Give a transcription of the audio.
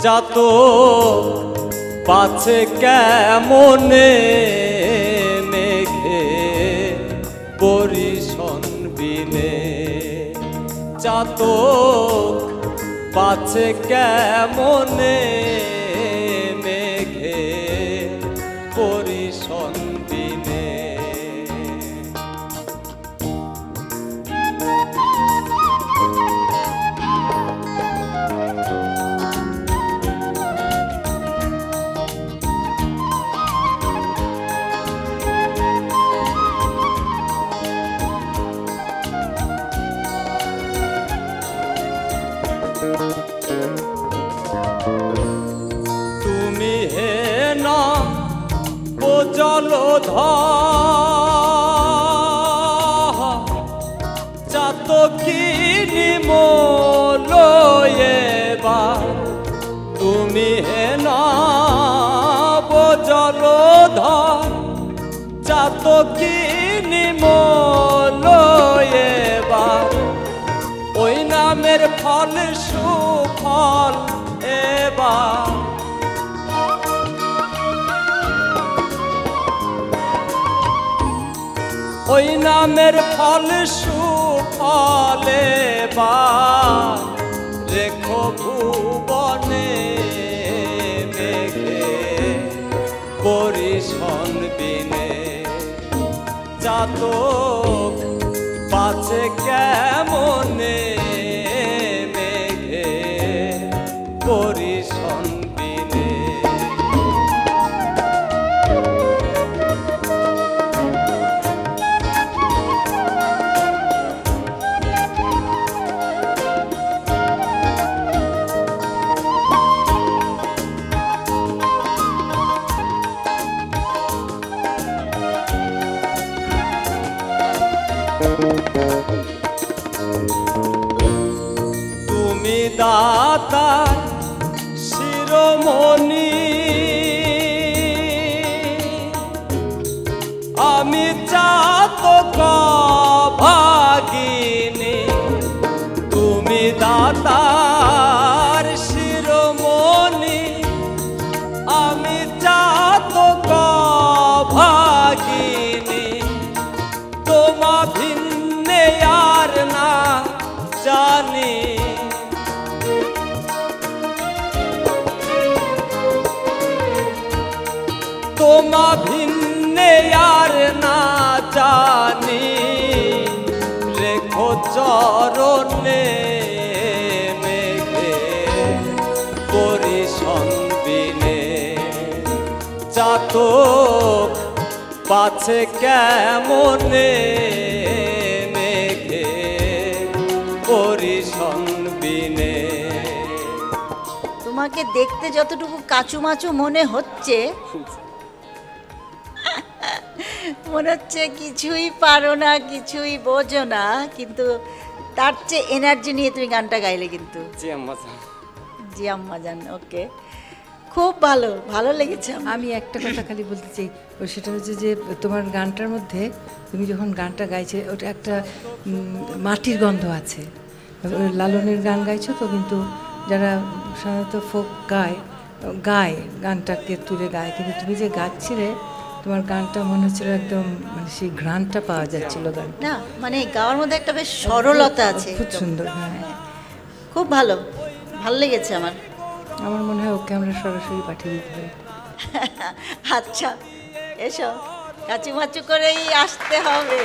চাতক পাছে কেমনে মেঘে বরিশন বিনে, চাতক পাছে কেমনে মেঘে বরিশন বিনে। তুমি হে না ও জলধর, চাতকিনী মোলয়েবার। তুমি হে না ও জলধর, চাতকিনী মোলয়েবার। ওই নামের ফল সুফল এবার, ওই নামের ফল সুফল এবার। রেখো ভুবনে মেঘে বরিশন বিনে, চাতক পাছে কেমনে মেঘে বরিশন বিনে। তুমি দাতা শিরোমণি, আমি চাতক ভাগিনী। তুমি দাতার শিরোমণি, আমি চাতক ভাগিনী। তোমা ভিন্নে আর না জানি, তোমা ভিন্নে আর না জানি। রেখো চরণে মেঘে বরিশন বিনে, চাতক পাছে কেমনে মেঘে বরিশন বিনে। তোমাকে দেখতে যতটুকু কাচুমাচু মনে হচ্ছে, মনে হচ্ছে কিছুই পারো না, কিছুই বোঝো না, কিন্তু তার চেয়ে এনার্জি নিয়ে তুমি গানটা গাইলে কিন্তু। জি আম্মা জান। জি আম্মা জান, ওকে, খুব ভালো, ভালো লেগেছে। আমি একটা কথা খালি বলতে চাই, সেটা হচ্ছে যে তোমার গানটার মধ্যে তুমি যখন গানটা গাইছে ওটা একটা মাটির গন্ধ আছে। লালনের গান গাইছো তো, কিন্তু যারা সাধারণত ফোক গায় গানটাকে তুলে গায়, কিন্তু তুমি যে গাচ্ছিলে তোমার গানটা মনে হচ্ছিল একদম, মানে সেই ঘ্রাণটা পাওয়া যাচ্ছিল গান না, মানে গাওয়ার মধ্যে একটা বেশ সরলতা আছে, খুব সুন্দর। হ্যাঁ, খুব ভালো, ভালো লেগেছে আমার। আমার মনে হয় ওকে আমরা সরাসরি পাঠিয়ে দিতে পারি। আচ্ছা, এসো, কাচুমাচু করেই আসতে হবে।